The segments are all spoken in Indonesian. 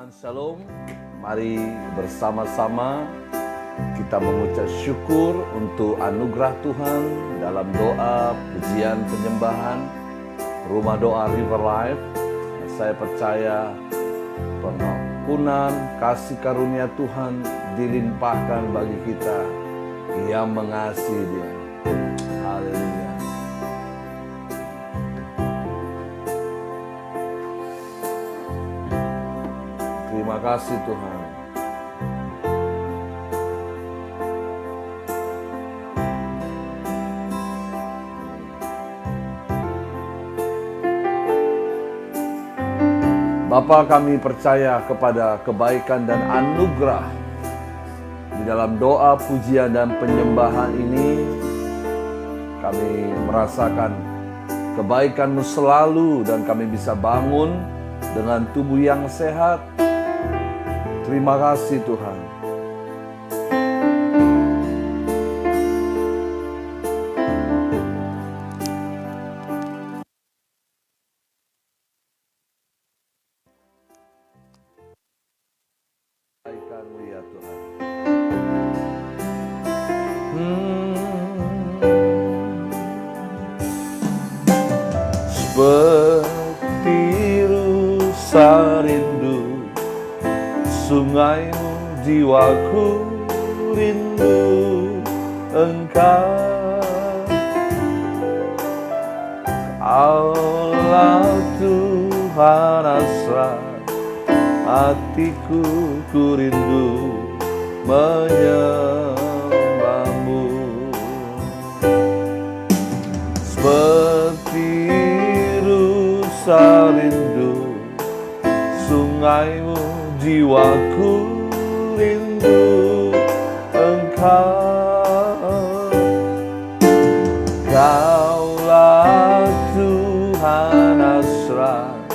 Tuhan, Shalom. Mari bersama-sama kita mengucap syukur untuk anugerah Tuhan dalam doa, pujian, penyembahan Rumah Doa River Life. Saya percaya pengampunan, kasih karunia Tuhan dilimpahkan bagi kita yang mengasihi Dia. Haleluya. Terima kasih Tuhan. Bapa, kami percaya kepada kebaikan dan anugerah di dalam doa, pujian, dan penyembahan ini. Kami merasakan kebaikan-Mu selalu dan kami bisa bangun dengan tubuh yang sehat. Terima kasih Tuhan. Kebaikan-Mu ya Tuhan. Seperti rusa rindu sungai-Mu, jiwaku rindu Engkau. Allah Tuhan hasrat hatiku, ku rindu menyembah-Mu. Seperti rusa rindu sungai-Mu, jiwaku rindu Engkau. Kaulah Tuhan hasrat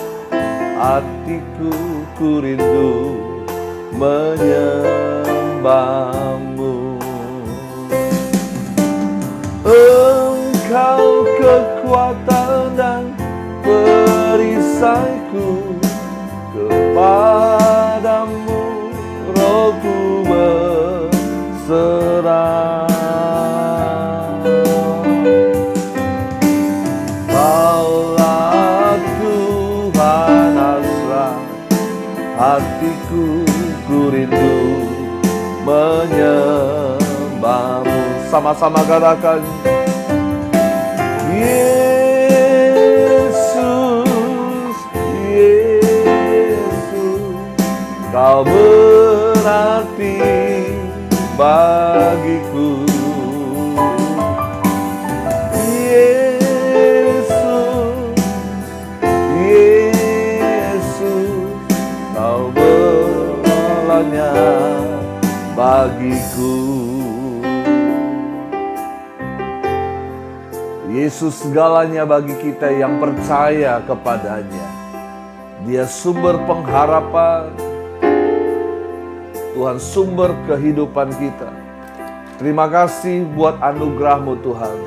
hatiku, ku rindu menyembah-Mu. Engkau kekuatan dan perisaiku, kepadamu rohku berserah. Kaulah Tuhan hasrat hatiku, ku rindu menyembah-Mu. Sama-sama katakan, Yesus, Yesus, Kau berarti bagiku. Yesus, Yesus, Kau berolahnya bagiku. Yesus segalanya bagi kita yang percaya kepadanya. Dia sumber pengharapan, Tuhan sumber kehidupan kita. Terima kasih buat anugerah-Mu Tuhan.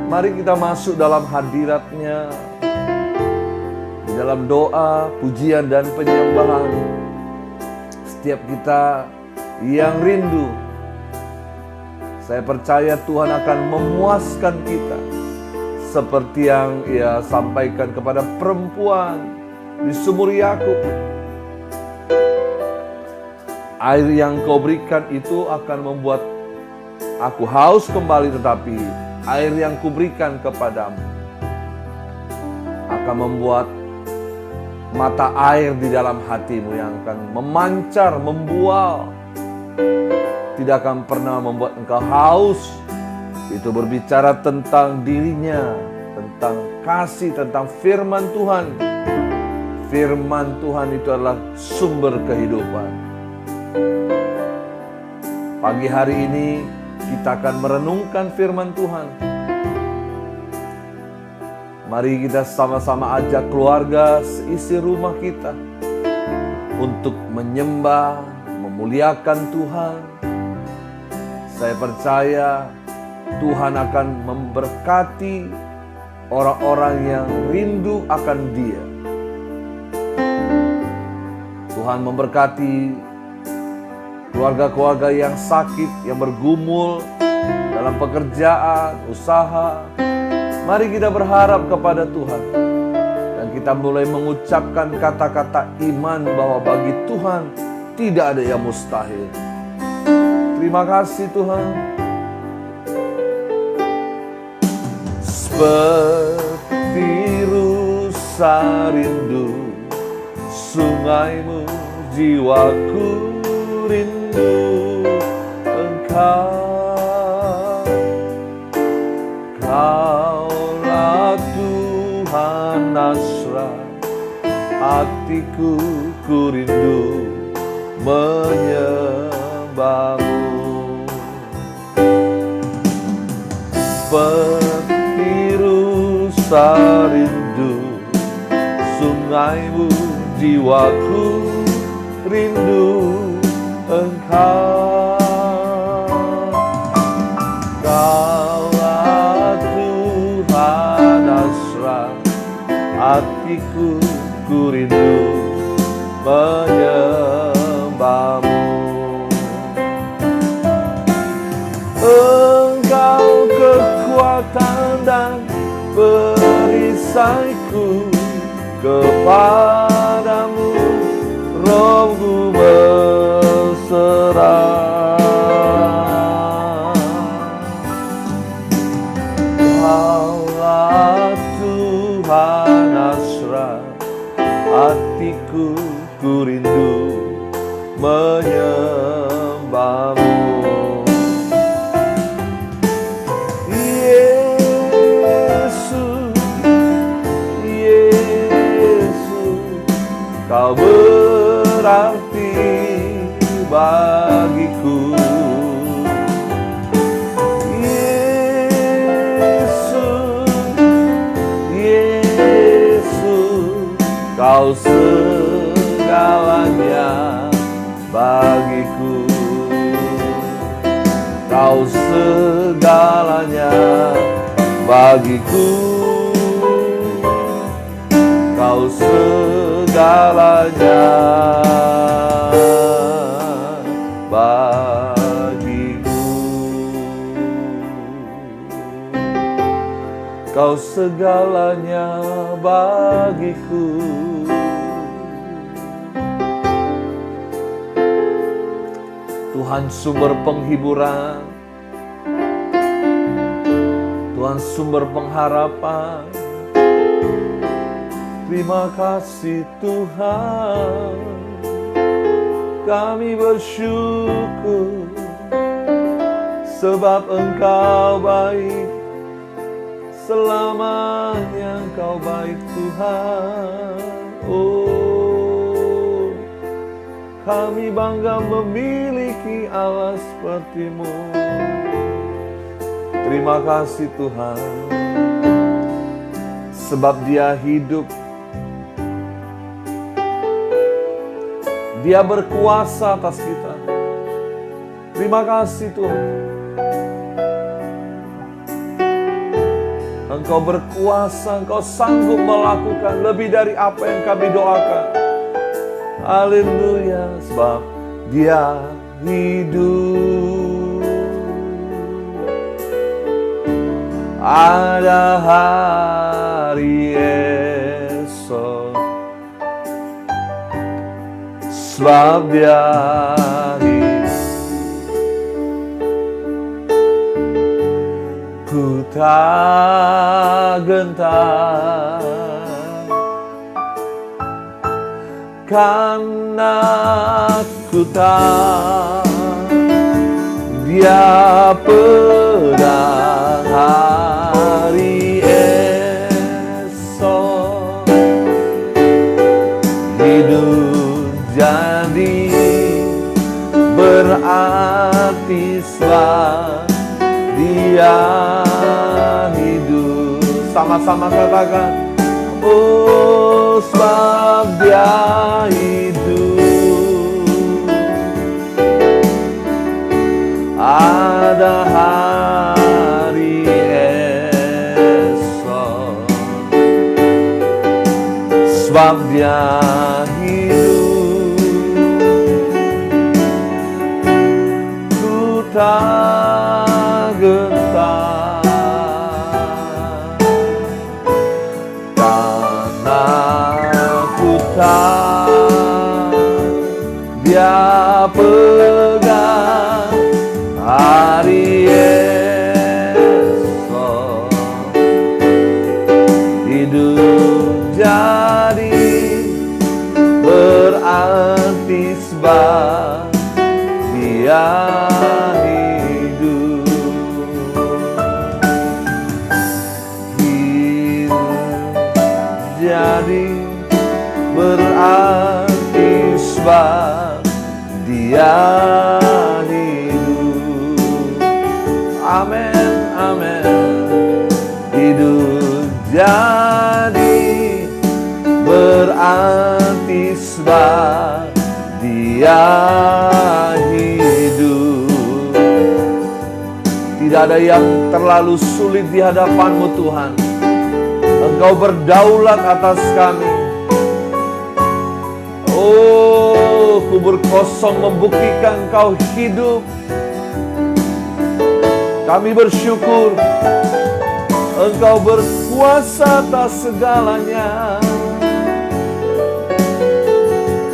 Mari kita masuk dalam hadirat-Nya, di dalam doa, pujian, dan penyembahan. Setiap kita yang rindu, saya percaya Tuhan akan memuaskan kita. Seperti yang Ia sampaikan kepada perempuan di sumur Yakub. Air yang Kau berikan itu akan membuat aku haus kembali, tetapi air yang Kuberikan kepadamu akan membuat mata air di dalam hatimu yang akan memancar, membual. Tidak akan pernah membuat engkau haus. Itu berbicara tentang dirinya, tentang kasih, tentang firman Tuhan. Firman Tuhan itu adalah sumber kehidupan. Pagi hari ini kita akan merenungkan firman Tuhan. Mari kita sama-sama ajak keluarga seisi rumah kita untuk menyembah, memuliakan Tuhan. Saya percaya Tuhan akan memberkati orang-orang yang rindu akan Dia. Tuhan memberkati keluarga-keluarga yang sakit, yang bergumul dalam pekerjaan, usaha. Mari kita berharap kepada Tuhan. Dan kita mulai mengucapkan kata-kata iman bahwa bagi Tuhan tidak ada yang mustahil. Terima kasih Tuhan. Seperti rusa rindu sungaimu, jiwaku rindu Engkau. Kaulah Tuhan Nasrat, hatiku ku rindu menyembahmu. Seperti rusa rindu sungaimu, jiwaku rindu Engkau. Kaulah Tuhan Nasrat, hatiku ku rindu menyembahmu. Engkau kekuatan dan perisaiku, kepadamu rohku berserah. Kaulah Tuhan Nasrat, hatiku ku rindu menyembahmu. Kau berarti bagiku, Yesus, Yesus. Kau segalanya bagiku, Kau segalanya bagiku, Kau segalanya bagiku, Kau segalanya bagiku. Tuhan sumber penghiburan, Tuhan sumber pengharapan. Terima kasih Tuhan, kami bersyukur sebab Engkau baik, selamanya Engkau baik Tuhan. Oh, kami bangga memiliki Allah seperti-Mu. Terima kasih Tuhan, sebab Dia hidup, Dia berkuasa atas kita. Terima kasih Tuhan. Engkau berkuasa, Engkau sanggup melakukan lebih dari apa yang kami doakan. Haleluya, sebab Dia hidup. Ada hari esok, sebab Dia hidup. Ku tak gentar, karena ku tahu Dia pedang hari esok. Hidup jadi berarti sebab Dia hidup. Sama-sama katakan, oh sebab Dia hidup. Ada hari esok, sebab Dia hidup. pegang hari esok. Hidup jadi berarti sebab Dia hidup. Jadi berarti sebab Dia hidup. Amin, amin. Hidup jadi berarti sebab Dia hidup. Tidak ada yang terlalu sulit di hadapan-Mu Tuhan. Engkau berdaulat atas kami. Oh, kubur kosong membuktikan Engkau hidup. Kami bersyukur Engkau berkuasa atas segalanya.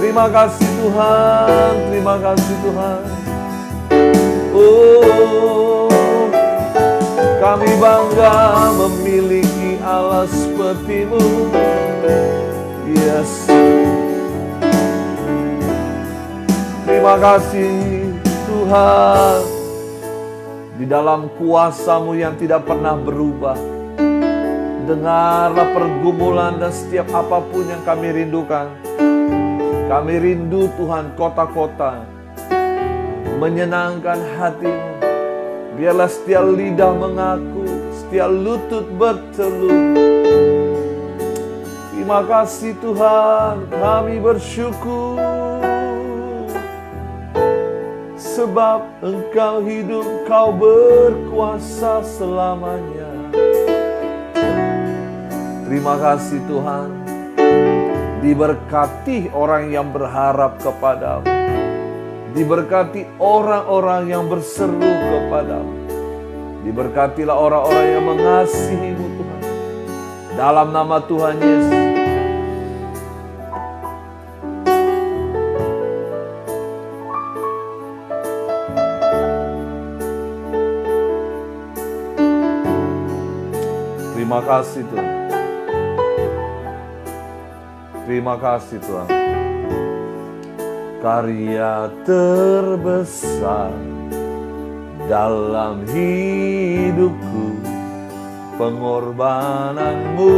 Terima kasih Tuhan, terima kasih Tuhan. Oh, kami bangga memiliki Allah seperti-Mu. Yes. Terima kasih Tuhan. Di dalam kuasa-Mu yang tidak pernah berubah, dengarlah pergumulan dan setiap apapun yang kami rindukan. Kami rindu Tuhan kota-kota menyenangkan hati-Mu. Biarlah setiap lidah mengaku, setiap lutut berteluh. Terima kasih Tuhan, kami bersyukur. Sebab Engkau hidup, Kau berkuasa selamanya. Terima kasih Tuhan. Diberkati orang yang berharap kepada-Mu. Diberkati orang-orang yang berseru kepada-Mu. Diberkatilah orang-orang yang mengasihi-Mu Tuhan. Dalam nama Tuhan Yesus. Terima kasih Tuhan. Terima kasih Tuhan. Karya terbesar dalam hidupku, pengorbanan-Mu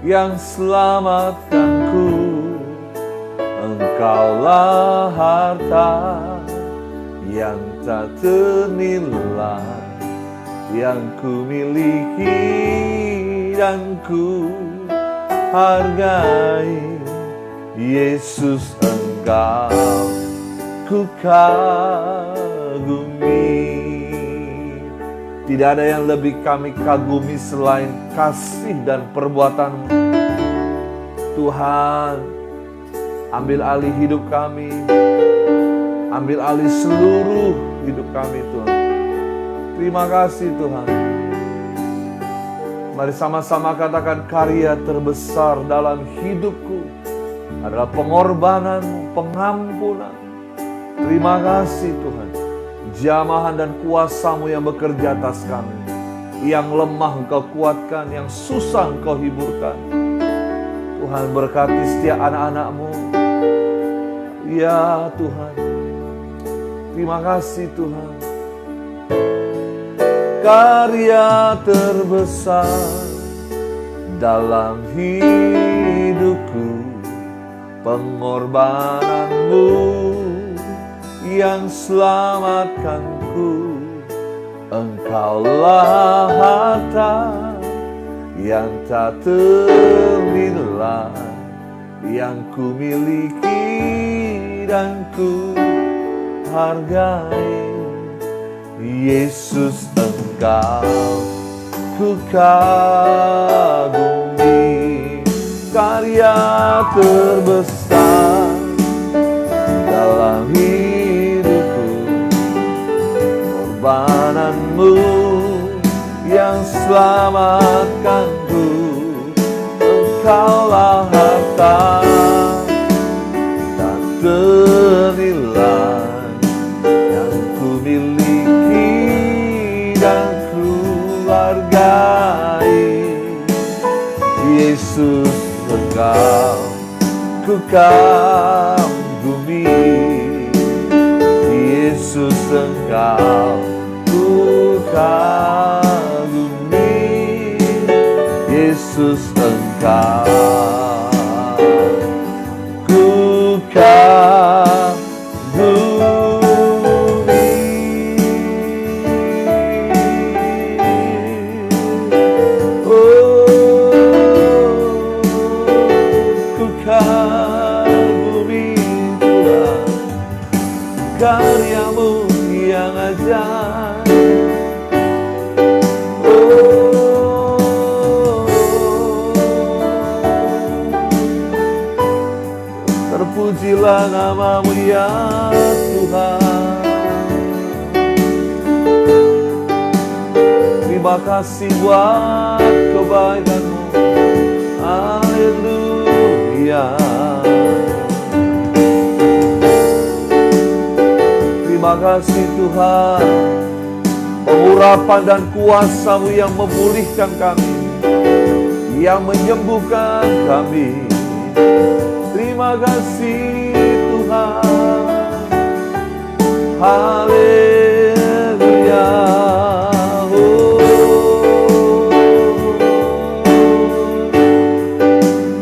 yang selamatkanku. Engkaulah harta yang tak ternilai, yang ku miliki dan ku hargai. Yesus, Engkau ku kagumi. Tidak ada yang lebih kami kagumi selain kasih dan perbuatan-Mu. Tuhan, ambil alih hidup kami. Ambil alih seluruh hidup kami Tuhan. Terima kasih Tuhan. Mari sama-sama katakan, karya terbesar dalam hidupku adalah pengorbanan, pengampunan. Terima kasih Tuhan. Jamahan dan kuasa-Mu yang bekerja atas kami. Yang lemah Engkau kuatkan, yang susah Engkau hiburkan. Tuhan, berkati setiap anak-anak-Mu. Ya Tuhan. Terima kasih Tuhan. Karya terbesar dalam hidupku, pengorbanan-Mu yang selamatkanku. Engkaulah harta yang tak ternilai, yang ku miliki dan ku hargai. Yesus, Engkau ku kagumi. Karya terbesar dalam hidupku, korbanan-Mu yang selamatkanku. Engkaulah harta tak ternilai, hargai. Yesus, Engkau ku kagumi. Yesus, Engkau ku kagumi. Yesus, Engkau ku kagumi. Karyamu yang ajaib. Terpujilah nama-Mu ya Tuhan. Terima kasih buat kebaikan-Mu. Haleluya. Terima kasih Tuhan, pengurapan dan kuasa-Mu yang memulihkan kami, yang menyembuhkan kami. Terima kasih Tuhan. Haleluya.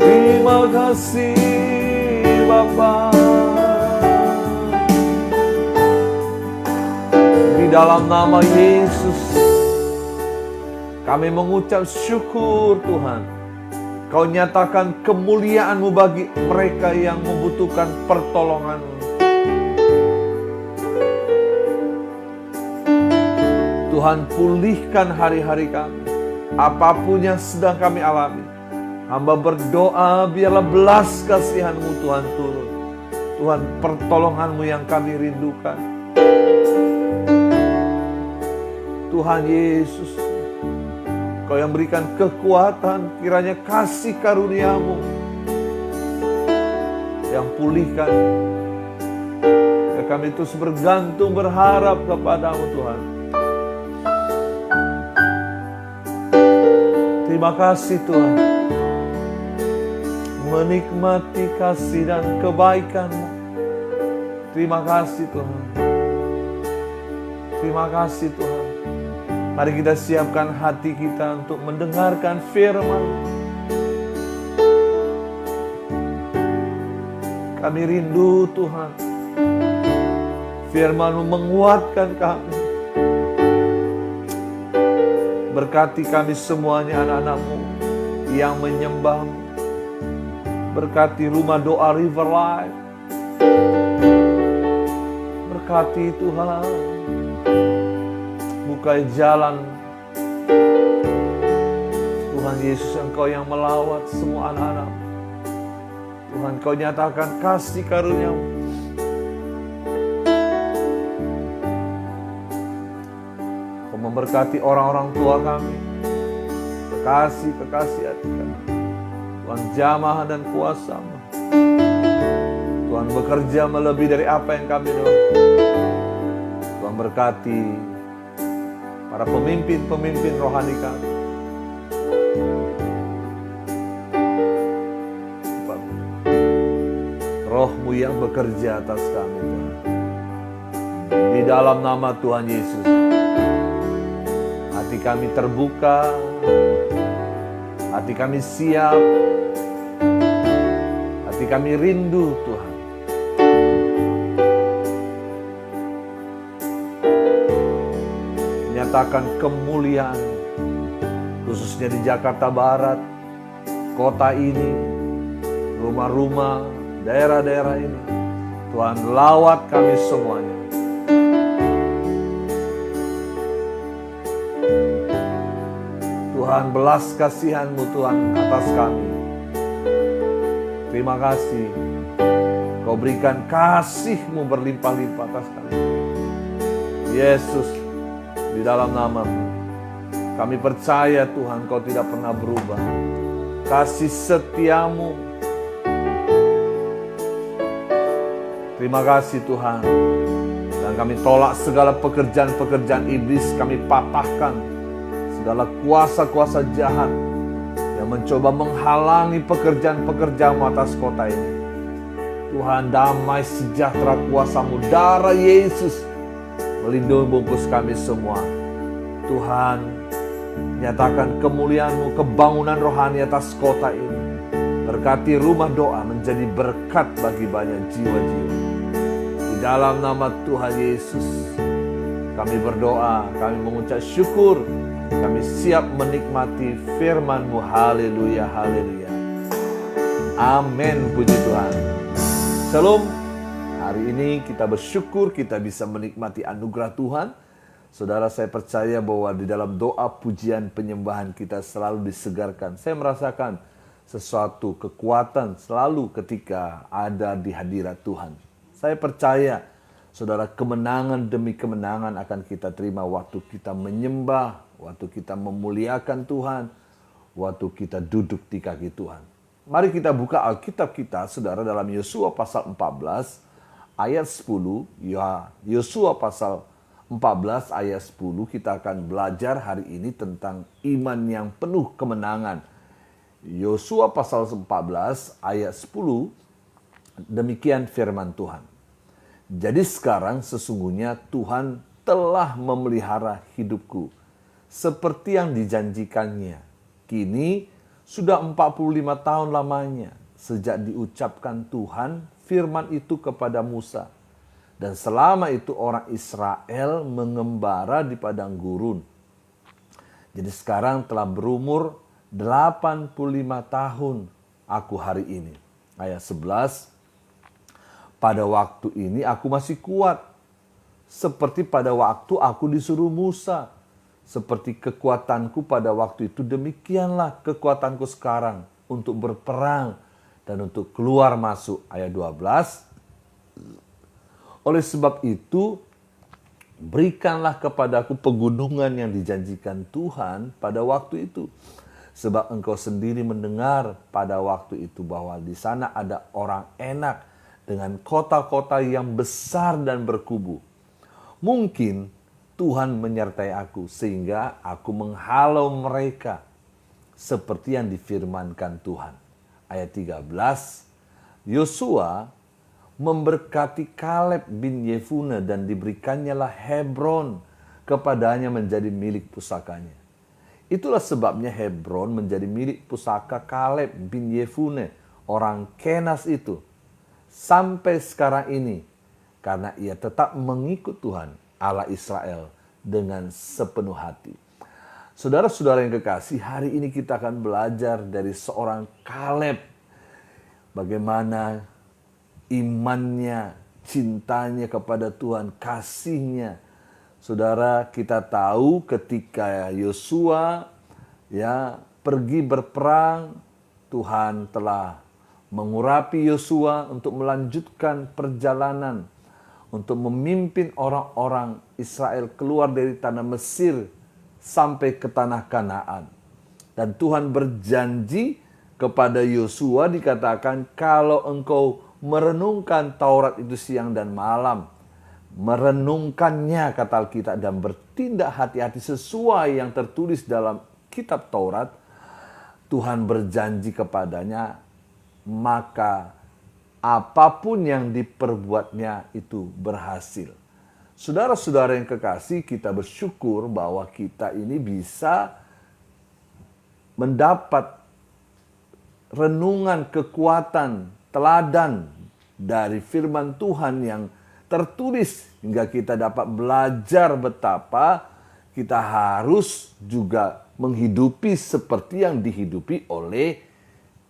Terima kasih Bapa. Dalam nama Yesus, kami mengucap syukur Tuhan. Kau nyatakan kemuliaan-Mu bagi mereka yang membutuhkan pertolongan-Mu. Tuhan, pulihkan hari-hari kami. Apapun yang sedang kami alami, hamba berdoa biarlah belas kasihan-Mu Tuhan turun. Tuhan, pertolongan-Mu yang kami rindukan. Tuhan Yesus, Kau yang berikan kekuatan, kiranya kasih karunia-Mu yang pulihkan. Ya, kami terus bergantung, berharap kepada-Mu Tuhan. Terima kasih Tuhan, menikmati kasih dan kebaikan-Mu. Terima kasih Tuhan. Terima kasih Tuhan. Mari kita siapkan hati kita untuk mendengarkan firman. Kami rindu Tuhan, firman-Mu menguatkan kami. Berkati kami semuanya anak-anak-Mu yang menyembah-Mu. Berkati rumah doa River Life. Berkati Tuhan. Bukai jalan Tuhan Yesus, Engkau yang melawat semua anak-anak. Tuhan, Kau nyatakan kasih karunia-Mu. Kau memberkati orang-orang tua kami, kekasih hati kami. Tuhan, jamah dan kuasa-Mu. Tuhan, bekerja melebihi dari apa yang kami doakan. Tuhan, berkati para pemimpin-pemimpin rohani kami. Roh-Mu yang bekerja atas kami Tuhan. Di dalam nama Tuhan Yesus, hati kami terbuka, hati kami siap, hati kami rindu Tuhan. Nyatakan kemuliaan, khususnya di Jakarta Barat, kota ini, rumah-rumah, daerah-daerah ini. Tuhan, lawat kami semuanya. Tuhan, belas kasihan-Mu Tuhan atas kami. Terima kasih, Kau berikan kasih-Mu berlimpah-limpah atas kami. Yesus, di dalam nama-Mu, kami percaya Tuhan Kau tidak pernah berubah. Kasih setia-Mu. Terima kasih Tuhan. Dan kami tolak segala pekerjaan-pekerjaan iblis, kami patahkan segala kuasa-kuasa jahat yang mencoba menghalangi pekerjaan-pekerjaan atas kota ini. Tuhan, damai sejahtera kuasa-Mu, darah Yesus melindungi bungkus kami semua. Tuhan, nyatakan kemuliaan-Mu, kebangunan rohani atas kota ini. Berkati rumah doa menjadi berkat bagi banyak jiwa-jiwa. Di dalam nama Tuhan Yesus, kami berdoa, kami mengucap syukur, kami siap menikmati firman-Mu. Haleluya, haleluya. Amin, puji Tuhan. Shalom. Hari ini kita bersyukur kita bisa menikmati anugerah Tuhan. Saudara, saya percaya bahwa di dalam doa, pujian, penyembahan kita selalu disegarkan. Saya merasakan sesuatu kekuatan selalu ketika ada di hadirat Tuhan. Saya percaya, saudara, kemenangan demi kemenangan akan kita terima waktu kita menyembah, waktu kita memuliakan Tuhan, waktu kita duduk di kaki Tuhan. Mari kita buka Alkitab kita, saudara, dalam Yosua pasal 14 ayat 10. Yosua pasal 14 ayat 10 kita akan belajar hari ini tentang iman yang penuh kemenangan. Yosua pasal 14 ayat 10, demikian firman Tuhan. Jadi sekarang sesungguhnya Tuhan telah memelihara hidupku seperti yang dijanjikannya. Kini sudah 45 tahun lamanya sejak diucapkan Tuhan firman itu kepada Musa. Dan selama itu orang Israel mengembara di padang gurun. Jadi sekarang telah berumur 85 tahun aku hari ini. Ayat 11. Pada waktu ini aku masih kuat. Seperti pada waktu aku disuruh Musa. Seperti kekuatanku pada waktu itu, demikianlah kekuatanku sekarang untuk berperang dan untuk keluar masuk. Ayat 12. Oleh sebab itu, berikanlah kepadaku pegunungan yang dijanjikan Tuhan pada waktu itu. Sebab engkau sendiri mendengar pada waktu itu bahwa di sana ada orang Enak dengan kota-kota yang besar dan berkubu. Mungkin Tuhan menyertai aku sehingga aku menghalau mereka seperti yang difirmankan Tuhan. Ayat 13, Yosua memberkati Kaleb bin Yefune dan diberikannya lah Hebron kepadanya menjadi milik pusakanya. Itulah sebabnya Hebron menjadi milik pusaka Kaleb bin Yefune, orang Kenas itu, sampai sekarang ini, karena ia tetap mengikut Tuhan Allah Israel dengan sepenuh hati. Saudara-saudara yang kekasih, hari ini kita akan belajar dari seorang Kaleb. Bagaimana imannya, cintanya kepada Tuhan, kasihnya. Saudara, kita tahu ketika Yosua pergi berperang, Tuhan telah mengurapi Yosua untuk melanjutkan perjalanan, untuk memimpin orang-orang Israel keluar dari tanah Mesir sampai ke tanah Kanaan. Dan Tuhan berjanji kepada Yosua, dikatakan, kalau engkau merenungkan Taurat itu siang dan malam, merenungkannya kata Alkitab, dan bertindak hati-hati sesuai yang tertulis dalam kitab Taurat, Tuhan berjanji kepadanya, maka apapun yang diperbuatnya itu berhasil. Saudara-saudara yang kekasih, kita bersyukur bahwa kita ini bisa mendapat renungan, kekuatan, teladan dari firman Tuhan yang tertulis hingga kita dapat belajar betapa kita harus juga menghidupi seperti yang dihidupi oleh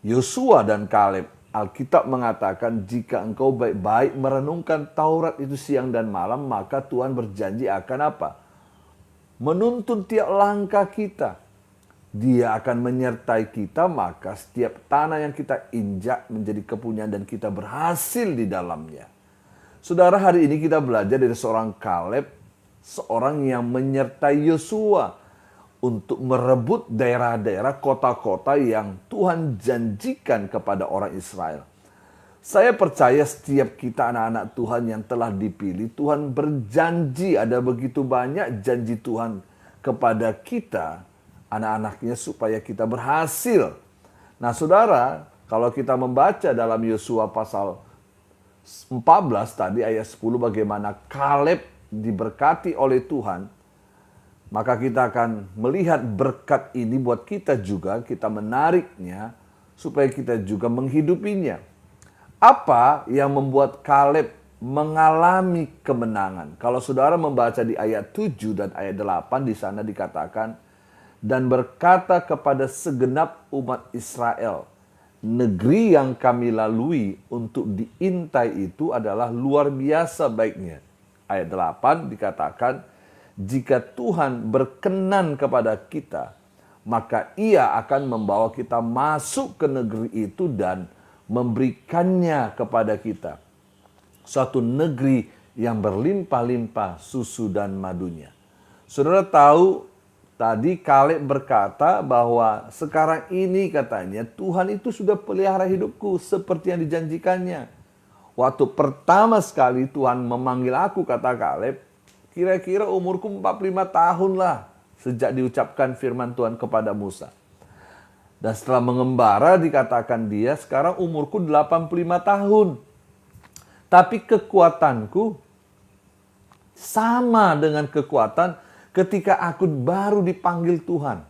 Yosua dan Kaleb. Alkitab mengatakan jika engkau baik-baik merenungkan Taurat itu siang dan malam, maka Tuhan berjanji akan apa? Menuntun tiap langkah kita. Dia akan menyertai kita, maka setiap tanah yang kita injak menjadi kepunyaan dan kita berhasil di dalamnya. Saudara, hari ini kita belajar dari seorang Kaleb, seorang yang menyertai Yosua untuk merebut daerah-daerah, kota-kota yang Tuhan janjikan kepada orang Israel. Saya percaya setiap kita anak-anak Tuhan yang telah dipilih, Tuhan berjanji, ada begitu banyak janji Tuhan kepada kita anak-anaknya supaya kita berhasil. Nah saudara, kalau kita membaca dalam Yosua pasal 14 tadi ayat 10 bagaimana Kaleb diberkati oleh Tuhan, maka kita akan melihat berkat ini buat kita juga, kita menariknya supaya kita juga menghidupinya. Apa yang membuat Kaleb mengalami kemenangan? Kalau saudara membaca di ayat 7 dan ayat 8 di sana dikatakan, dan berkata kepada segenap umat Israel, negeri yang kami lalui untuk diintai itu adalah luar biasa baiknya. Ayat 8 dikatakan, jika Tuhan berkenan kepada kita, maka Ia akan membawa kita masuk ke negeri itu dan memberikannya kepada kita. Suatu negeri yang berlimpah-limpah susu dan madunya. Saudara tahu, tadi Kaleb berkata bahwa sekarang ini katanya Tuhan itu sudah pelihara hidupku seperti yang dijanjikannya. Waktu pertama sekali Tuhan memanggil aku, kata Kaleb, kira-kira umurku 45 tahun lah sejak diucapkan firman Tuhan kepada Musa. Dan setelah mengembara dikatakan dia sekarang umurku 85 tahun. Tapi kekuatanku sama dengan kekuatan ketika aku baru dipanggil Tuhan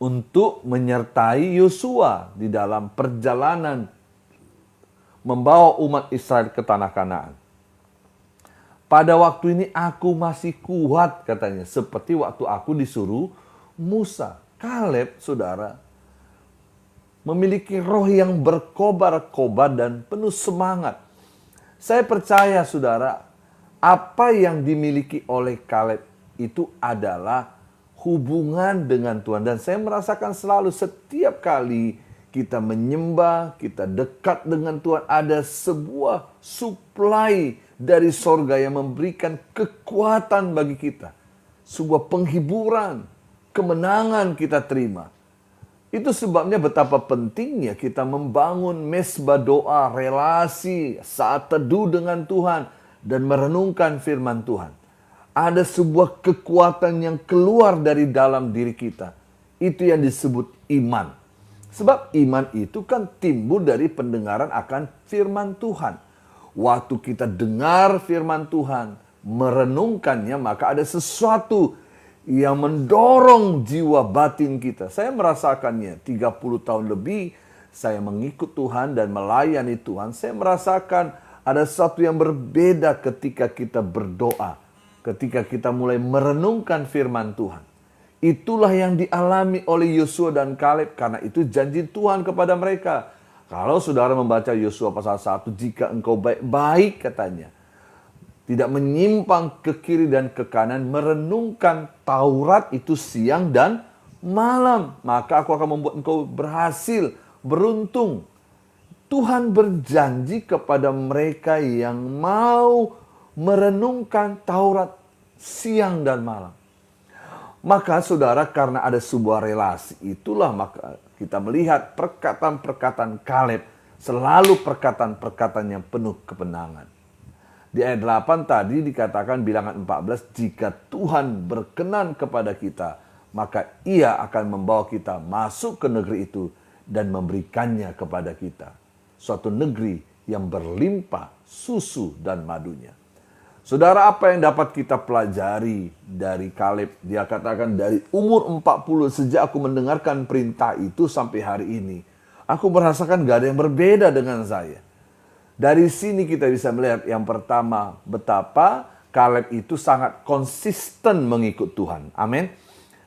untuk menyertai Yosua di dalam perjalanan membawa umat Israel ke tanah Kanaan. Pada waktu ini aku masih kuat katanya, seperti waktu aku disuruh Musa. Kaleb, saudara, memiliki roh yang berkobar-kobar dan penuh semangat. Saya percaya, saudara, apa yang dimiliki oleh Kaleb itu adalah hubungan dengan Tuhan. Dan saya merasakan selalu setiap kali kita menyembah, kita dekat dengan Tuhan, ada sebuah suplai dari sorga yang memberikan kekuatan bagi kita. Sebuah penghiburan, kemenangan kita terima. Itu sebabnya betapa pentingnya kita membangun mesbah doa, relasi, saat teduh dengan Tuhan, dan merenungkan firman Tuhan. Ada sebuah kekuatan yang keluar dari dalam diri kita. Itu yang disebut iman. Sebab iman itu kan timbul dari pendengaran akan firman Tuhan. Waktu kita dengar firman Tuhan, merenungkannya, maka ada sesuatu yang mendorong jiwa batin kita. Saya merasakannya 30 tahun lebih saya mengikut Tuhan dan melayani Tuhan. Saya merasakan ada sesuatu yang berbeda ketika kita berdoa, ketika kita mulai merenungkan firman Tuhan. Itulah yang dialami oleh Yosua dan Kaleb, karena itu janji Tuhan kepada mereka. Kalau saudara membaca Yosua pasal 1, jika engkau baik-baik katanya, tidak menyimpang ke kiri dan ke kanan, merenungkan Taurat itu siang dan malam, maka aku akan membuat engkau berhasil, beruntung. Tuhan berjanji kepada mereka yang mau merenungkan Taurat siang dan malam. Maka saudara, karena ada sebuah relasi, itulah maka kita melihat perkataan-perkataan Kaleb selalu perkataan-perkataan yang penuh kemenangan. Di ayat 8 tadi dikatakan bilangan 14, jika Tuhan berkenan kepada kita, maka Ia akan membawa kita masuk ke negeri itu dan memberikannya kepada kita. Suatu negeri yang berlimpah susu dan madunya. Saudara, apa yang dapat kita pelajari dari Kaleb? Dia katakan dari umur 40 sejak aku mendengarkan perintah itu sampai hari ini, aku merasakan gak ada yang berbeda dengan saya. Dari sini kita bisa melihat yang pertama, betapa Kaleb itu sangat konsisten mengikut Tuhan. Amin.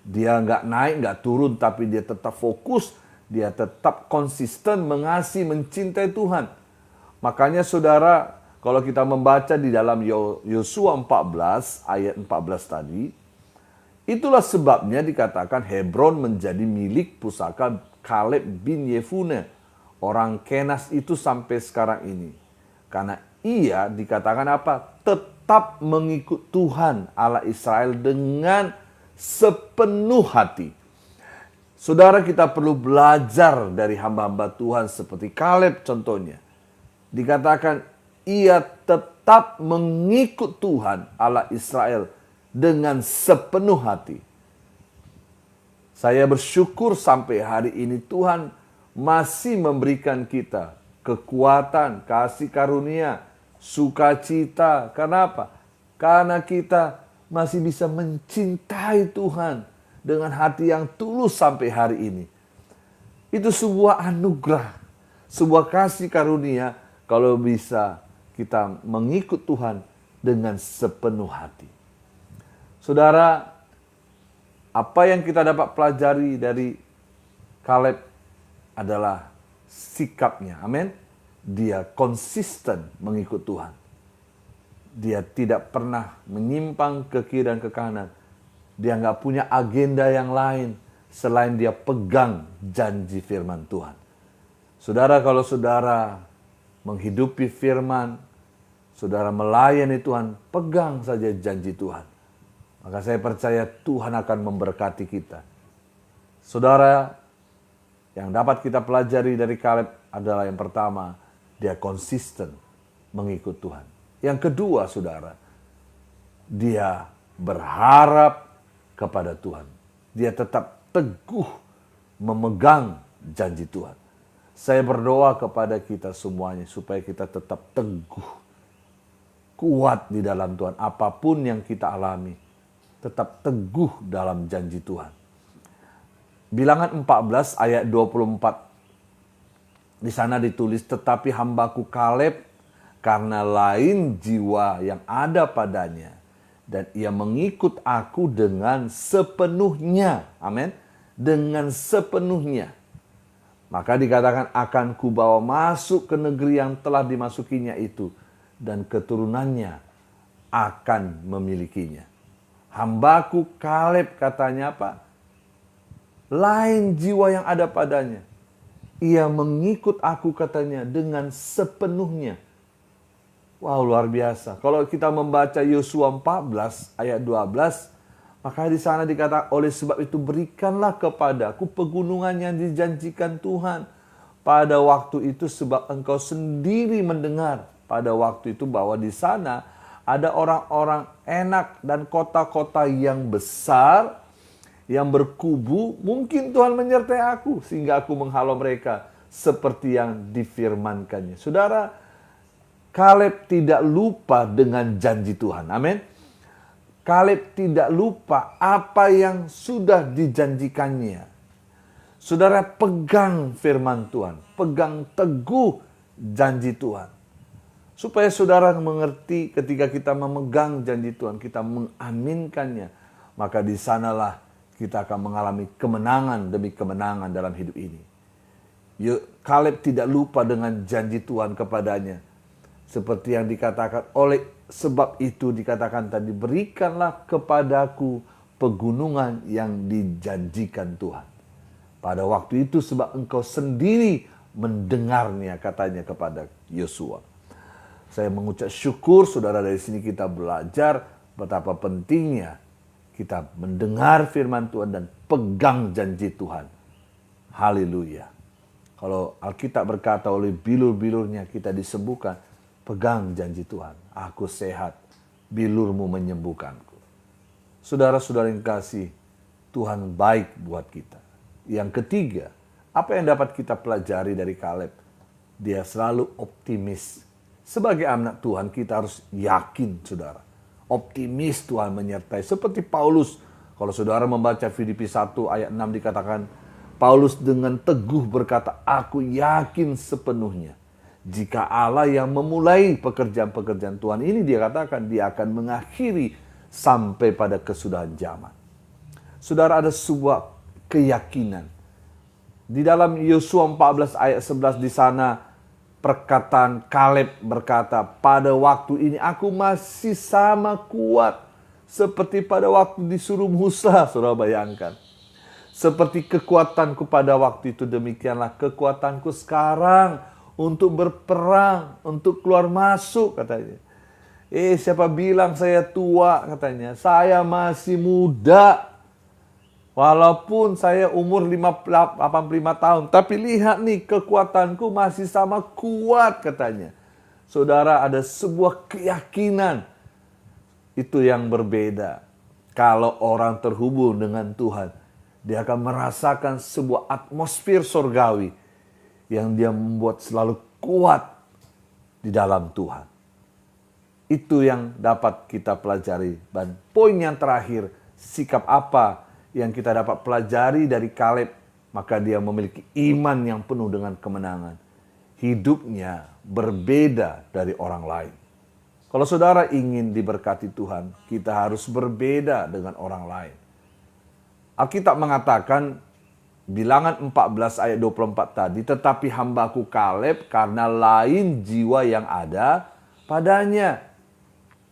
Dia gak naik, gak turun, tapi dia tetap fokus, dia tetap konsisten mengasihi, mencintai Tuhan. Makanya saudara, kalau kita membaca di dalam Yosua 14 ayat 14 tadi, itulah sebabnya dikatakan Hebron menjadi milik pusaka Kaleb bin Yefune, orang Kenas itu sampai sekarang ini. Karena ia dikatakan apa? Tetap mengikut Tuhan Allah Israel dengan sepenuh hati. Saudara, kita perlu belajar dari hamba-hamba Tuhan seperti Kaleb contohnya. Dikatakan ia tetap mengikut Tuhan Allah Israel dengan sepenuh hati. Saya bersyukur sampai hari ini Tuhan masih memberikan kita kekuatan, kasih karunia, sukacita. Kenapa? Karena kita masih bisa mencintai Tuhan dengan hati yang tulus sampai hari ini. Itu sebuah anugerah, sebuah kasih karunia kalau bisa kita mengikut Tuhan dengan sepenuh hati. Saudara, apa yang kita dapat pelajari dari Kaleb adalah sikapnya. Amin. Dia konsisten mengikut Tuhan. Dia tidak pernah menyimpang ke kiri dan ke kanan. Dia nggak punya agenda yang lain selain dia pegang janji firman Tuhan. Saudara, kalau saudara menghidupi firman, saudara melayani Tuhan, pegang saja janji Tuhan. Maka saya percaya Tuhan akan memberkati kita. Saudara, yang dapat kita pelajari dari Kaleb adalah yang pertama, dia konsisten mengikut Tuhan. Yang kedua, saudara, dia berharap kepada Tuhan. Dia tetap teguh memegang janji Tuhan. Saya berdoa kepada kita semuanya supaya kita tetap teguh, kuat di dalam Tuhan. Apapun yang kita alami, tetap teguh dalam janji Tuhan. Bilangan 14 ayat 24. Di sana ditulis, tetapi hambaku Kaleb karena lain jiwa yang ada padanya, dan ia mengikut aku dengan sepenuhnya. Amin. Dengan sepenuhnya. Maka dikatakan akan kubawa masuk ke negeri yang telah dimasukinya itu, dan keturunannya akan memilikinya. Hambaku Kaleb katanya apa? Lain jiwa yang ada padanya. Ia mengikut aku katanya dengan sepenuhnya. Wow, luar biasa. Kalau kita membaca Yosua 14 ayat 12, maka di sana dikatakan, oleh sebab itu berikanlah kepadaku pegunungan yang dijanjikan Tuhan. Pada waktu itu sebab engkau sendiri mendengar pada waktu itu bahwa di sana ada orang-orang Enak dan kota-kota yang besar yang berkubu. Mungkin Tuhan menyertai aku sehingga aku menghalau mereka seperti yang difirmankannya. Saudara, Kaleb tidak lupa dengan janji Tuhan. Amin. Kaleb tidak lupa apa yang sudah dijanjikannya. Saudara, pegang firman Tuhan, pegang teguh janji Tuhan. Supaya saudara mengerti ketika kita memegang janji Tuhan, kita mengaminkannya, maka di sanalah kita akan mengalami kemenangan demi kemenangan dalam hidup ini. Kaleb tidak lupa dengan janji Tuhan kepadanya. Seperti yang dikatakan, oleh sebab itu dikatakan tadi, berikanlah kepadaku pegunungan yang dijanjikan Tuhan. Pada waktu itu sebab engkau sendiri mendengarnya, katanya kepada Yosua. Saya mengucap syukur, saudara, dari sini kita belajar betapa pentingnya kita mendengar firman Tuhan dan pegang janji Tuhan. Haleluya. Kalau Alkitab berkata oleh bilur-bilurnya kita disembuhkan, pegang janji Tuhan. Aku sehat, bilurmu menyembuhkanku. Saudara-saudara yang kasih, Tuhan baik buat kita. Yang ketiga, apa yang dapat kita pelajari dari Kaleb? Dia selalu optimis. Sebagai anak Tuhan kita harus yakin, saudara. Optimis Tuhan menyertai. Seperti Paulus. Kalau saudara membaca Filipi 1 ayat 6 dikatakan, Paulus dengan teguh berkata, aku yakin sepenuhnya. Jika Allah yang memulai pekerjaan-pekerjaan Tuhan ini, dia katakan dia akan mengakhiri sampai pada kesudahan zaman. Saudara, ada sebuah keyakinan. Di dalam Yosua 14 ayat 11 di sana, perkataan Kaleb berkata, pada waktu ini aku masih sama kuat seperti pada waktu disuruh Musa. Saudara bayangkan. Seperti kekuatanku pada waktu itu, demikianlah kekuatanku sekarang untuk berperang, untuk keluar masuk, katanya. Siapa bilang saya tua, katanya. Saya masih muda. Walaupun saya umur 85 tahun. Tapi lihat nih, kekuatanku masih sama kuat, katanya. Saudara, ada sebuah keyakinan. Itu yang berbeda. Kalau orang terhubung dengan Tuhan, Dia akan merasakan sebuah atmosfer surgawi yang dia membuat selalu kuat di dalam Tuhan. Itu yang dapat kita pelajari. Dan poin yang terakhir, sikap apa yang kita dapat pelajari dari Kaleb? Maka dia memiliki iman yang penuh dengan kemenangan. Hidupnya berbeda dari orang lain. Kalau saudara ingin diberkati Tuhan, kita harus berbeda dengan orang lain. Alkitab mengatakan, Bilangan 14 ayat 24 tadi, tetapi hambaku Kaleb karena lain jiwa yang ada padanya.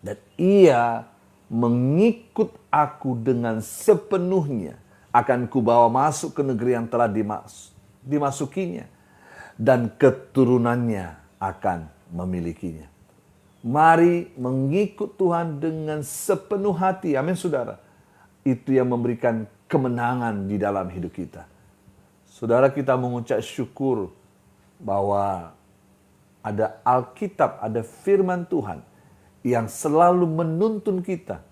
Dan ia mengikut aku dengan sepenuhnya. Akan kubawa masuk ke negeri yang telah dimasukinya. Dan keturunannya akan memilikinya. Mari mengikut Tuhan dengan sepenuh hati. Amin saudara. Itu yang memberikan kemenangan di dalam hidup kita. Saudara, kita mengucap syukur bahwa ada Alkitab, ada firman Tuhan yang selalu menuntun kita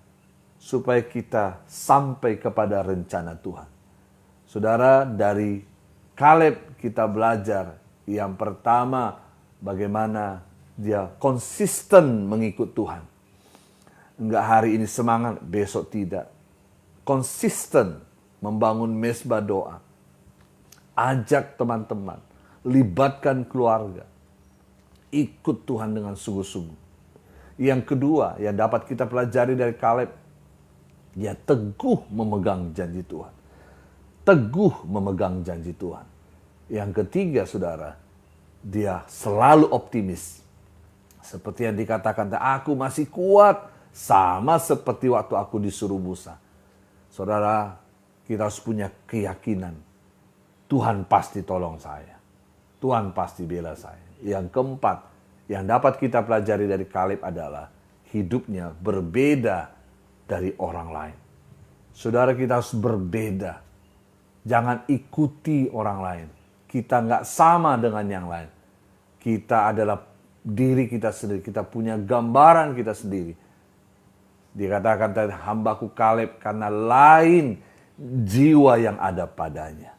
supaya kita sampai kepada rencana Tuhan. Saudara, dari Kaleb kita belajar yang pertama bagaimana dia konsisten mengikut Tuhan. Enggak hari ini semangat, besok tidak. Konsisten membangun mezbah doa. Ajak teman-teman, libatkan keluarga. Ikut Tuhan dengan sungguh-sungguh. Yang kedua yang dapat kita pelajari dari Kaleb, dia teguh memegang janji Tuhan. Teguh memegang janji Tuhan. Yang ketiga saudara, dia selalu optimis. Seperti yang dikatakan, aku masih kuat. Sama seperti waktu aku disuruh Musa. Saudara, kita harus punya keyakinan. Tuhan pasti tolong saya. Tuhan pasti bela saya. Yang keempat, yang dapat kita pelajari dari Kaleb adalah hidupnya berbeda dari orang lain. Saudara, kita harus berbeda. Jangan ikuti orang lain. Kita nggak sama dengan yang lain. Kita adalah diri kita sendiri. Kita punya gambaran kita sendiri. Dikatakan tadi, hambaku Kaleb karena lain jiwa yang ada padanya.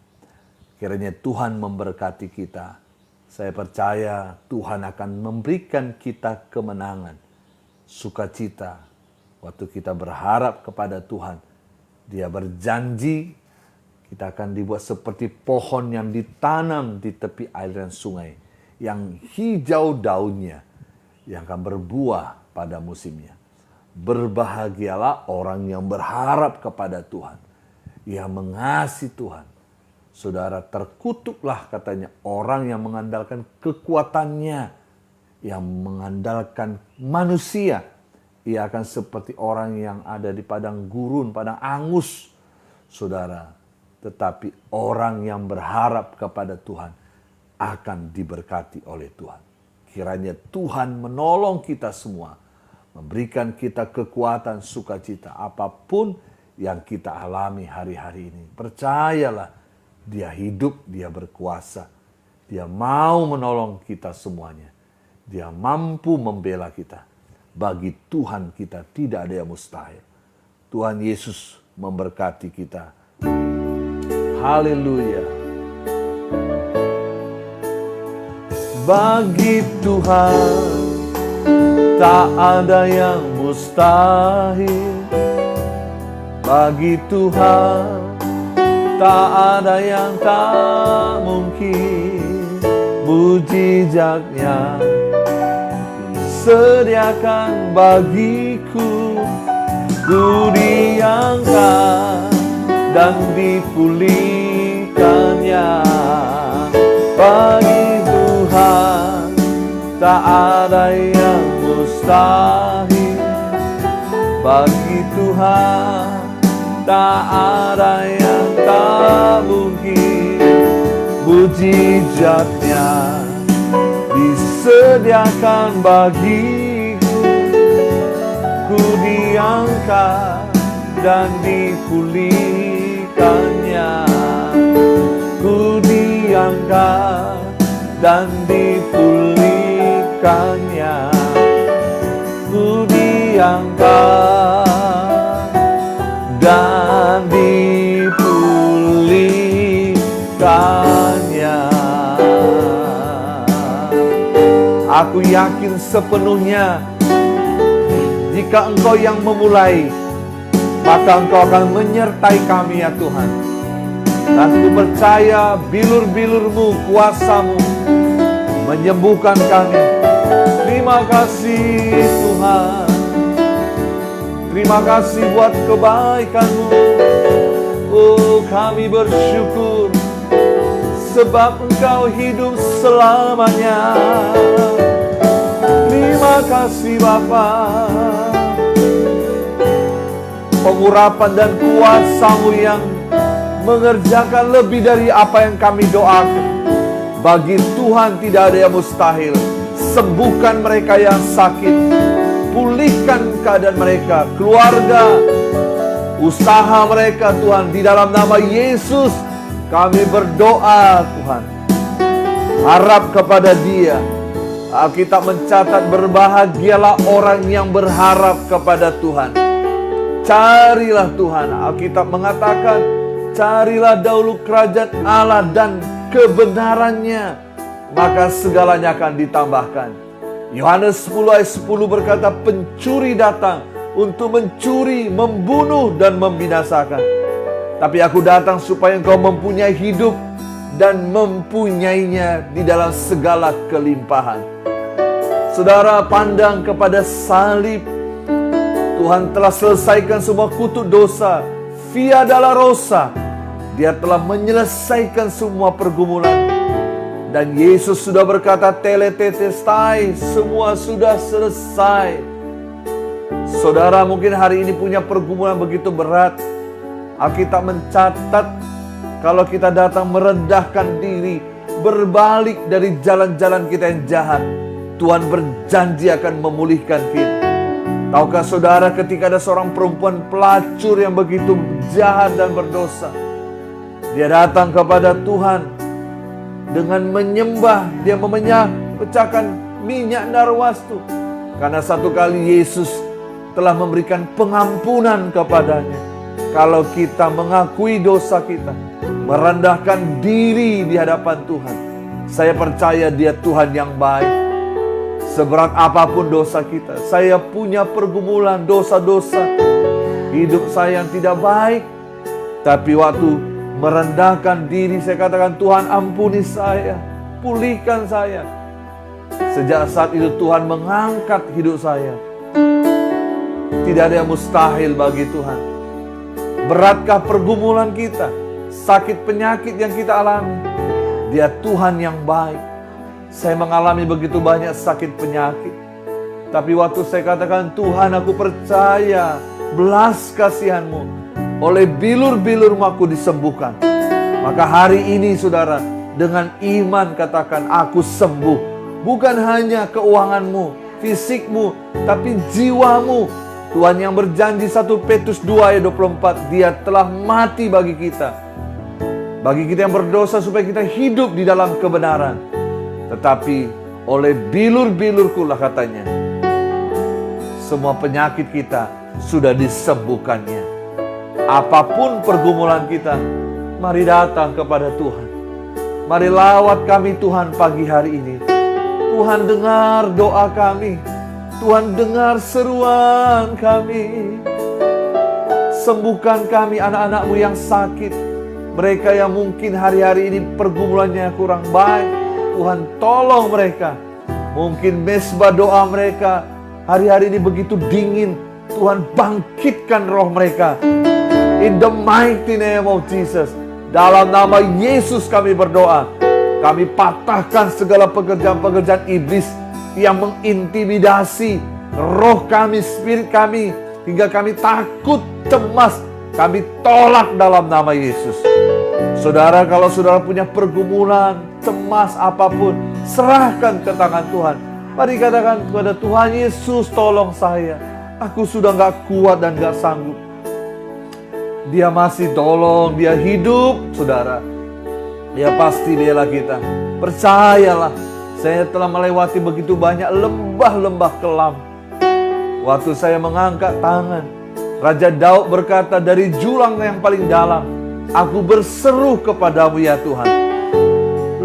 Kiranya Tuhan memberkati kita. Saya percaya Tuhan akan memberikan kita kemenangan, sukacita. Waktu kita berharap kepada Tuhan, Dia berjanji kita akan dibuat seperti pohon yang ditanam di tepi aliran sungai, yang hijau daunnya, yang akan berbuah pada musimnya. Berbahagialah orang yang berharap kepada Tuhan, yang mengasihi Tuhan. Saudara, terkutuklah katanya orang yang mengandalkan kekuatannya, yang mengandalkan manusia. Ia akan seperti orang yang ada di padang gurun, padang angus. Saudara, tetapi orang yang berharap kepada Tuhan akan diberkati oleh Tuhan. Kiranya Tuhan menolong kita semua, memberikan kita kekuatan, sukacita, apapun yang kita alami hari-hari ini. Percayalah, Dia hidup, Dia berkuasa. Dia mau menolong kita semuanya. Dia mampu membela kita. Bagi Tuhan kita tidak ada yang mustahil. Tuhan Yesus memberkati kita. Haleluya. Bagi Tuhan tak ada yang mustahil. Bagi Tuhan tak ada yang tak mungkin. Mujizatnya sediakan bagiku. Ku diangkat dan dipulihkannya. Bagi Tuhan tak ada yang mustahil. Bagi Tuhan tak ada yang tak mungkin. Mujizatnya disediakan bagiku. Ku diangkat dan dipulihkannya. Ku diangkat dan dipulihkannya. Ku diangkat dan dipulihkannya. meneruskannya. Aku yakin sepenuhnya jika Engkau yang memulai, maka Engkau akan menyertai kami ya Tuhan. Dan ku percaya bilur-bilur-Mu, kuasa-Mu menyembuhkan kami. Terima kasih Tuhan. Terima kasih buat kebaikan-Mu. Oh, kami bersyukur sebab Engkau hidup selamanya. Terima kasih Bapa. Pengurapan dan kuasa-Mu yang mengerjakan lebih dari apa yang kami doakan. Bagi Tuhan tidak ada yang mustahil. Sembuhkan mereka yang sakit, pulihkan keadaan mereka, keluarga, usaha mereka Tuhan. Di dalam nama Yesus kami berdoa Tuhan. Harap kepada Dia. Alkitab mencatat berbahagialah orang yang berharap kepada Tuhan. Carilah Tuhan. Alkitab mengatakan, carilah dahulu kerajaan Allah dan kebenarannya, maka segalanya akan ditambahkan. Yohanes 10 ayat 10 berkata, pencuri datang untuk mencuri, membunuh, dan membinasakan. Tapi aku datang supaya engkau mempunyai hidup dan mempunyainya di dalam segala kelimpahan. Saudara, pandang kepada salib. Tuhan telah selesaikan semua kutuk dosa. Via dolorosa. Dia telah menyelesaikan semua pergumulan. Dan Yesus sudah berkata, teletetestai, semua sudah selesai. Saudara mungkin hari ini punya pergumulan begitu berat. Alkitab mencatat, kalau kita datang merendahkan diri, berbalik dari jalan-jalan kita yang jahat, Tuhan berjanji akan memulihkan kita. Tahukah saudara, ketika ada seorang perempuan pelacur yang begitu jahat dan berdosa, dia datang kepada Tuhan dengan menyembah. Dia memecahkan minyak narwastu, karena satu kali Yesus telah memberikan pengampunan kepadanya. Kalau kita mengakui dosa kita, merendahkan diri di hadapan Tuhan, saya percaya Dia Tuhan yang baik. Seberat apapun dosa kita, saya punya pergumulan dosa-dosa, hidup saya yang tidak baik, tapi waktu merendahkan diri, saya katakan, Tuhan ampuni saya, pulihkan saya. Sejak saat itu Tuhan mengangkat hidup saya. Tidak ada yang mustahil bagi Tuhan. Beratkah pergumulan kita, sakit penyakit yang kita alami, Dia Tuhan yang baik. Saya mengalami begitu banyak sakit penyakit, tapi waktu saya katakan, Tuhan aku percaya belas kasihan-Mu, oleh bilur-bilur-Mu aku disembuhkan. Maka hari ini saudara, dengan iman katakan, aku sembuh. Bukan hanya keuanganmu, fisikmu, tapi jiwamu. Tuhan yang berjanji 1 Petrus 2 ayat 24, Dia telah mati bagi kita. Bagi kita yang berdosa supaya kita hidup di dalam kebenaran. Tetapi oleh bilur-bilurku lah katanya, semua penyakit kita sudah disembuhkannya. Apapun pergumulan kita, mari datang kepada Tuhan. Mari lawat kami Tuhan pagi hari ini. Tuhan dengar doa kami. Tuhan dengar seruan kami. Sembuhkan kami anak-anak-Mu yang sakit. Mereka yang mungkin hari-hari ini pergumulannya kurang baik, Tuhan tolong mereka. Mungkin mesbah doa mereka hari-hari ini begitu dingin, Tuhan bangkitkan roh mereka. In the mighty name of Jesus. Dalam nama Yesus kami berdoa. Kami patahkan segala pekerjaan-pekerjaan iblis yang mengintimidasi roh kami, spirit kami, hingga kami takut, cemas. Kami tolak dalam nama Yesus. Saudara, kalau saudara punya pergumulan, cemas apapun, serahkan ke tangan Tuhan. Mari katakan kepada Tuhan, Yesus tolong saya. Aku sudah gak kuat dan gak sanggup. Dia masih tolong, Dia hidup, saudara. Dia pasti bela kita. Percayalah, saya telah melewati begitu banyak lembah-lembah kelam. Waktu saya mengangkat tangan, Raja Daud berkata, dari jurang yang paling dalam, Aku berseru kepadamu ya Tuhan.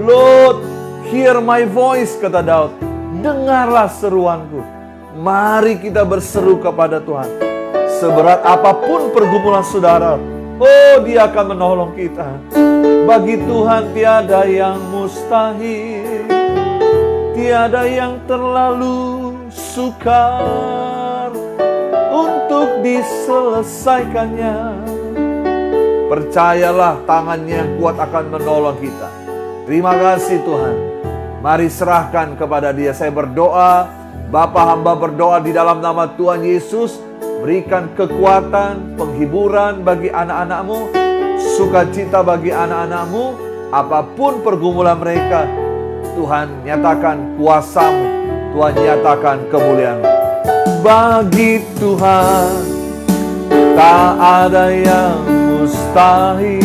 Lord, hear my voice, kata Daud. Dengarlah seruanku. Mari kita berseru kepada Tuhan. Seberat apapun pergumulan saudara, Dia akan menolong kita. Bagi Tuhan tiada yang mustahil, tiada yang terlalu sukar untuk diselesaikannya. Percayalah, tangannya yang kuat akan menolong kita. Terima kasih Tuhan. Mari serahkan kepada Dia. Saya berdoa, Bapa, hamba berdoa di dalam nama Tuhan Yesus. Berikan kekuatan, penghiburan bagi anak-anak-Mu, sukacita bagi anak-anak-Mu. Apapun pergumulan mereka, Tuhan nyatakan kuasa-Mu, Tuhan nyatakan kemuliaan-Mu. Bagi Tuhan tak ada yang mustahil.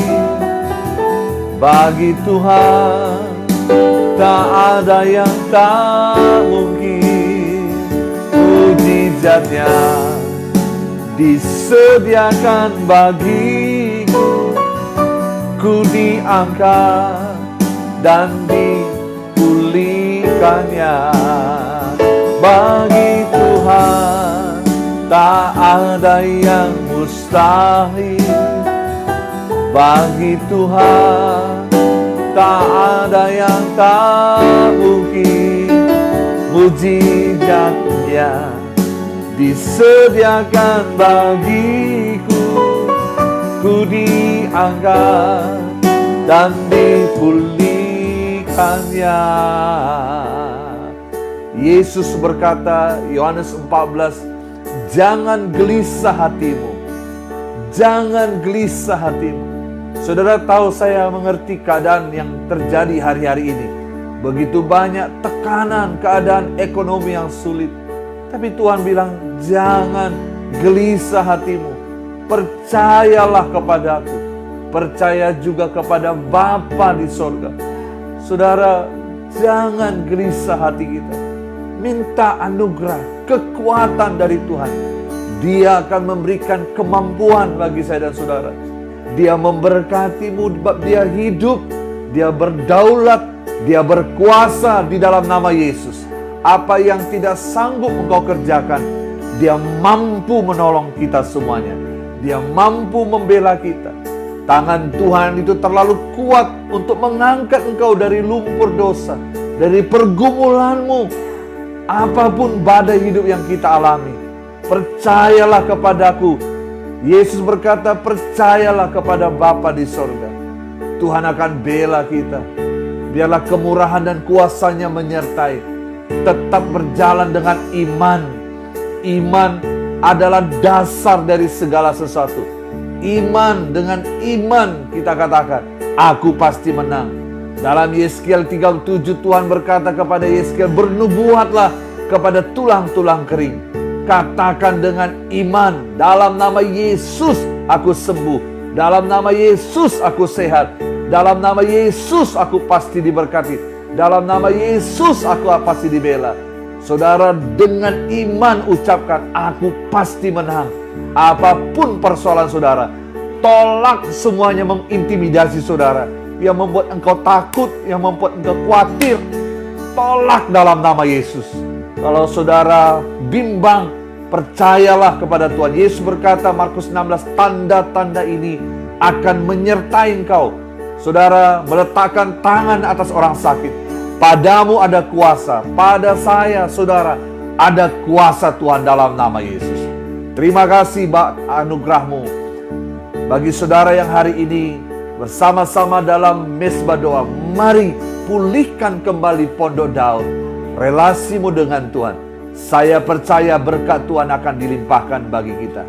Bagi Tuhan tak ada yang tak mungkin. Mujizatnya disediakan bagiku. Ku diangkat dan dipulihkannya. Bagi Tuhan tak ada yang mustahil. Bagi Tuhan tak ada yang tak mungkin. Mujizatnya disediakan bagiku. Ku diangkat dan dipulihkannya. Yesus berkata, Yohanes 14, jangan gelisah hatimu. Jangan gelisah hatimu. Saudara tahu, saya mengerti keadaan yang terjadi hari-hari ini. Begitu banyak tekanan, keadaan ekonomi yang sulit. Tapi Tuhan bilang, jangan gelisah hatimu. Percayalah kepadaku. Percaya juga kepada Bapa di sorga. Saudara, jangan gelisah hati kita. Minta anugerah, kekuatan dari Tuhan. Dia akan memberikan kemampuan bagi saya dan saudara. Dia memberkatimu, Dia hidup, Dia berdaulat, Dia berkuasa di dalam nama Yesus. Apa yang tidak sanggup engkau kerjakan, Dia mampu menolong kita semuanya. Dia mampu membela kita. Tangan Tuhan itu terlalu kuat untuk mengangkat engkau dari lumpur dosa, dari pergumulanmu. Apapun badai hidup yang kita alami, percayalah kepadaku. Yesus berkata, percayalah kepada Bapa di sorga. Tuhan akan bela kita. Biarlah kemurahan dan kuasa-Nya menyertai. Tetap berjalan dengan iman. Iman adalah dasar dari segala sesuatu. Iman, dengan iman kita katakan, aku pasti menang. Dalam Yeskiel 37 Tuhan berkata kepada Yeskiel, bernubuatlah kepada tulang-tulang kering. Katakan dengan iman, dalam nama Yesus aku sembuh. Dalam nama Yesus aku sehat. Dalam nama Yesus aku pasti diberkati. Dalam nama Yesus aku pasti dibela. Saudara, dengan iman ucapkan, aku pasti menang. Apapun persoalan saudara, tolak semuanya mengintimidasi saudara, yang membuat engkau takut, yang membuat engkau khawatir. Tolak dalam nama Yesus. Kalau saudara bimbang, percayalah kepada Tuhan. Yesus berkata, Markus 16, tanda-tanda ini akan menyertai engkau. Saudara meletakkan tangan atas orang sakit. Padamu ada kuasa. Pada saya, saudara, ada kuasa Tuhan dalam nama Yesus. Terima kasih anugerah-Mu. Bagi saudara yang hari ini bersama-sama dalam mesbah doa, mari pulihkan kembali Pondok Daud. Relasimu dengan Tuhan. Saya percaya berkat Tuhan akan dilimpahkan bagi kita.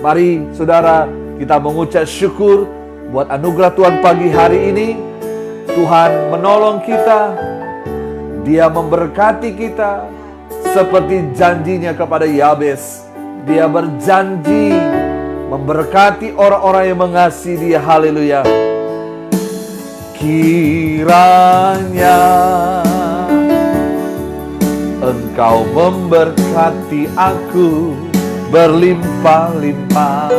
Mari saudara, kita mengucap syukur buat anugerah Tuhan pagi hari ini. Tuhan menolong kita. Dia memberkati kita seperti janjinya kepada Yabes. Dia berjanji memberkati orang-orang yang mengasihi Dia. Haleluya. Kiranya Engkau memberkati aku berlimpah-limpah.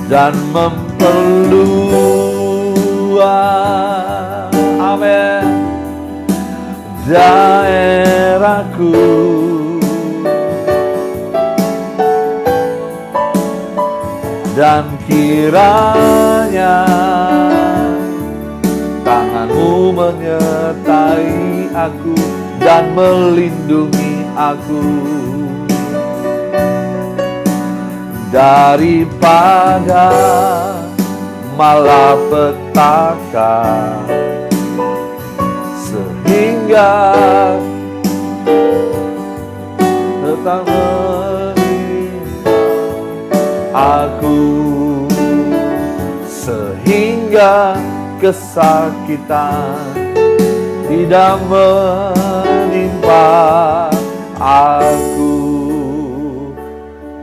dan memperluas, amin, daerahku. Dan kiranya tanganmu menyertai aku dan melindungi aku daripada malapetaka, sehingga tetap aku, sehingga kesakitan tidak menimpa aku.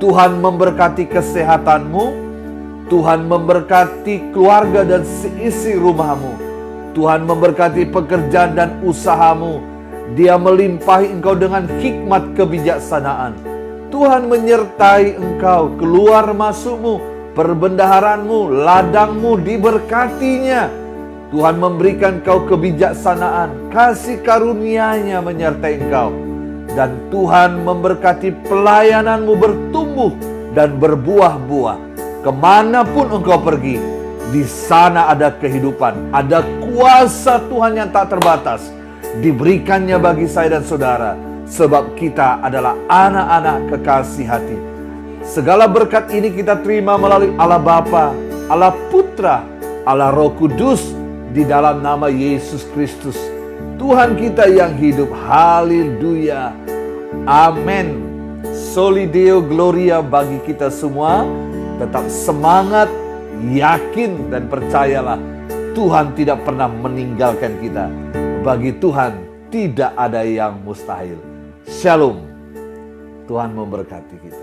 Tuhan memberkati kesehatanmu, Tuhan memberkati keluarga dan seisi rumahmu, Tuhan memberkati pekerjaan dan usahamu. Dia melimpahi engkau dengan hikmat kebijaksanaan. Tuhan menyertai engkau, keluar masukmu, perbendaharanmu, ladangmu diberkatinya. Tuhan memberikan engkau kebijaksanaan, kasih karunia-Nya menyertai engkau. Dan Tuhan memberkati pelayananmu bertumbuh dan berbuah-buah. Kemanapun engkau pergi, di sana ada kehidupan, ada kuasa Tuhan yang tak terbatas. Diberikannya bagi saya dan saudara, sebab kita adalah anak-anak kekasih hati. Segala berkat ini kita terima melalui Allah Bapa, Allah Putra, Allah Roh Kudus, di dalam nama Yesus Kristus, Tuhan kita yang hidup. Haleluya. Amin. Soli Deo Gloria bagi kita semua. Tetap semangat, yakin dan percayalah, Tuhan tidak pernah meninggalkan kita. Bagi Tuhan tidak ada yang mustahil. Shalom. Tuhan memberkati kita.